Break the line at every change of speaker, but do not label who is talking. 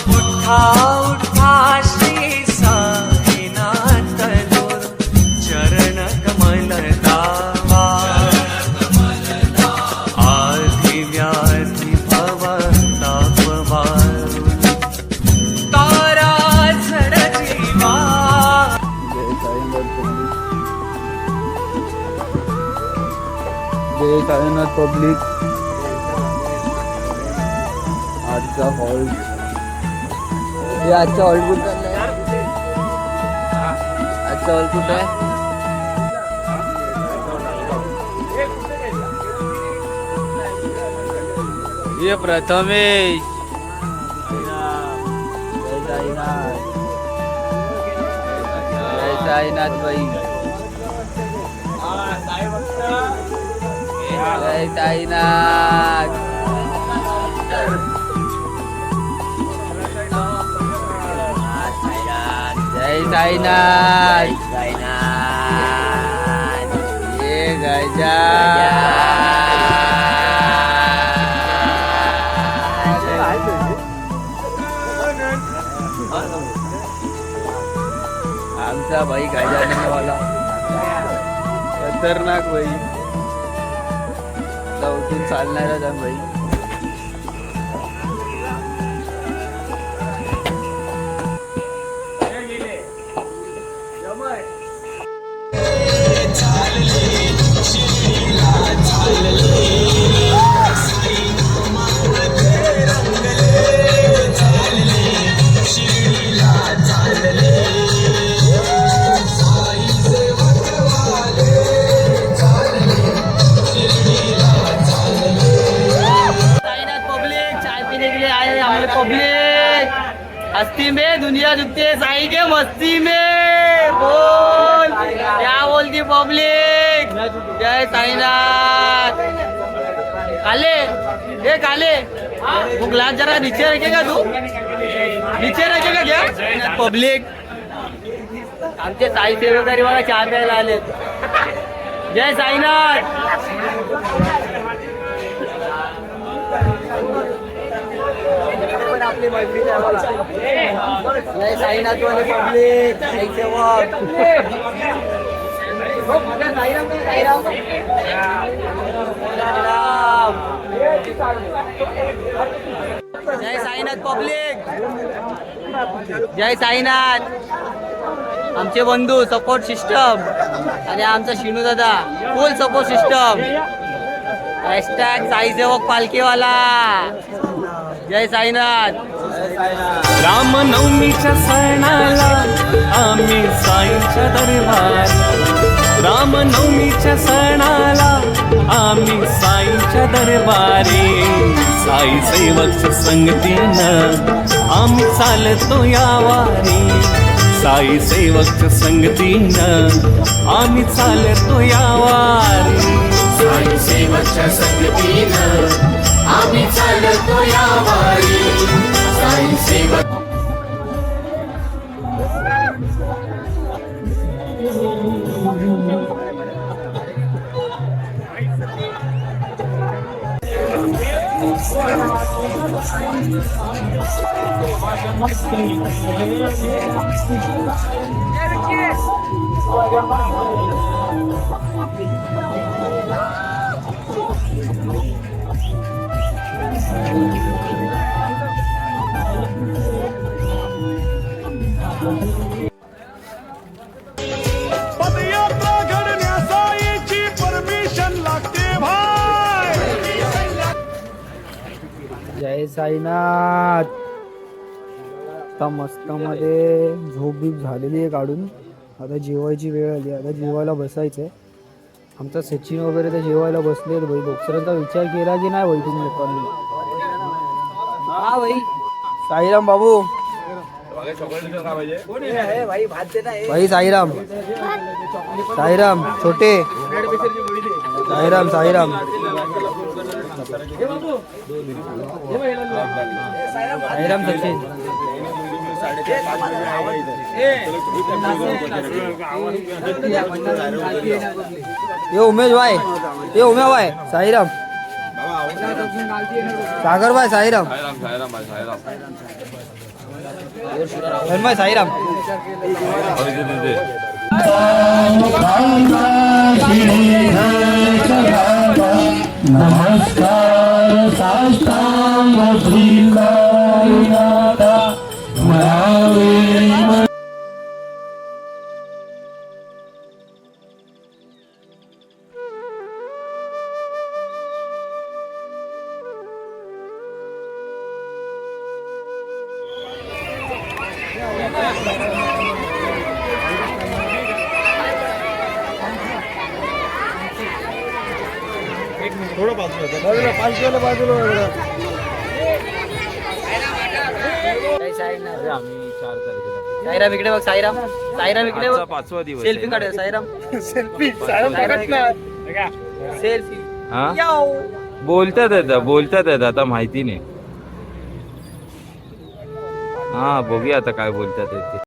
उठा उठा श्री साईनाथ गुरु चरण कमल दावा आधी व्याधी भव तापवारू तारा जड जीवा.
जय साईनाथ पब्लिक. आजचा हॉल आजचा हॉल कुठं आहे? आजचा हॉल कुठं आहे? ये प्रथमेश. जय साईनाथ. जय साईनाथ भाई. जय साईनाथ. जय साईनाथ. ये गजा. आमचा भाई गजानन वाला खतरनाक भाई. उठून चालणारा भाई. पब्लिक हस्ती में दुनिया जुटती है साई के मस्ती में. बोल क्या बोलती पब्लिक. जय साईनाथ. काले ये काले वो ग्लास जरा नीचे रखेगा तू. नीचे रखेगा क्या पब्लिक. आमचे साई सेवेकरी मला चहा प्यायला आले. जय साईनाथ. आपली मैत्री जय साईनाथ वाले पब्लिक. साई सेवक. जय साईनाथ पब्लिक. जय साईनाथ. आमचे बंधू सपोर्ट सिस्टम आणि आमचा शिनू दादा फुल सपोर्ट सिस्टम. हॅशटॅग साई सेवक पालखीवाला. जय साईनाथ.
रामनवमीच्या सणाला आम्ही साईंच्या दरबार. रामनवमीच्या सणाला आम्ही साईंच्या दरबारी. साई सेवकच्या संगतीनं आम्ही चालतो या वारी. साई सेवकच्या संगतीनं आम्ही चालतो या वारी. साई सेवकच्या संगतीनं आम्ही चालतो या वारी. साई सेवक.
पदयात्रा घडण्यासाठी परमिशन लागते भाई.
जय साईनाथ. आता मस्त मध्ये झोप बीप झालेली आहे काढून. आता जेवायची वेळ आली. आता जेवायला बसायचंय. आमचा सचिन वगैरे तर जेवायला बसलेत भाई. दुसऱ्यांचा विचार केला की नाही भाई तुम्ही लोकांनी. हा भाई साईराम बाबू. भाई साईराम. साईराम छोटे. साईराम साईराम. साईराम सचिन. ये उमेश भाई. ये उमे भाई. साईराम. सागर भाई. साईराम. धन्यवाद साईराम.
नमस्कार साष्टांग श्रीकारिनाथा मयावे
साईराम इकडे बघ. साईराम साईराम इकडे बघ.
5वा दिवस
सेल्फी काढूया साईराम. Selfie selfie.
बोलतात आता माहिती नाही. हा बघूया आता काय बोलतात ते.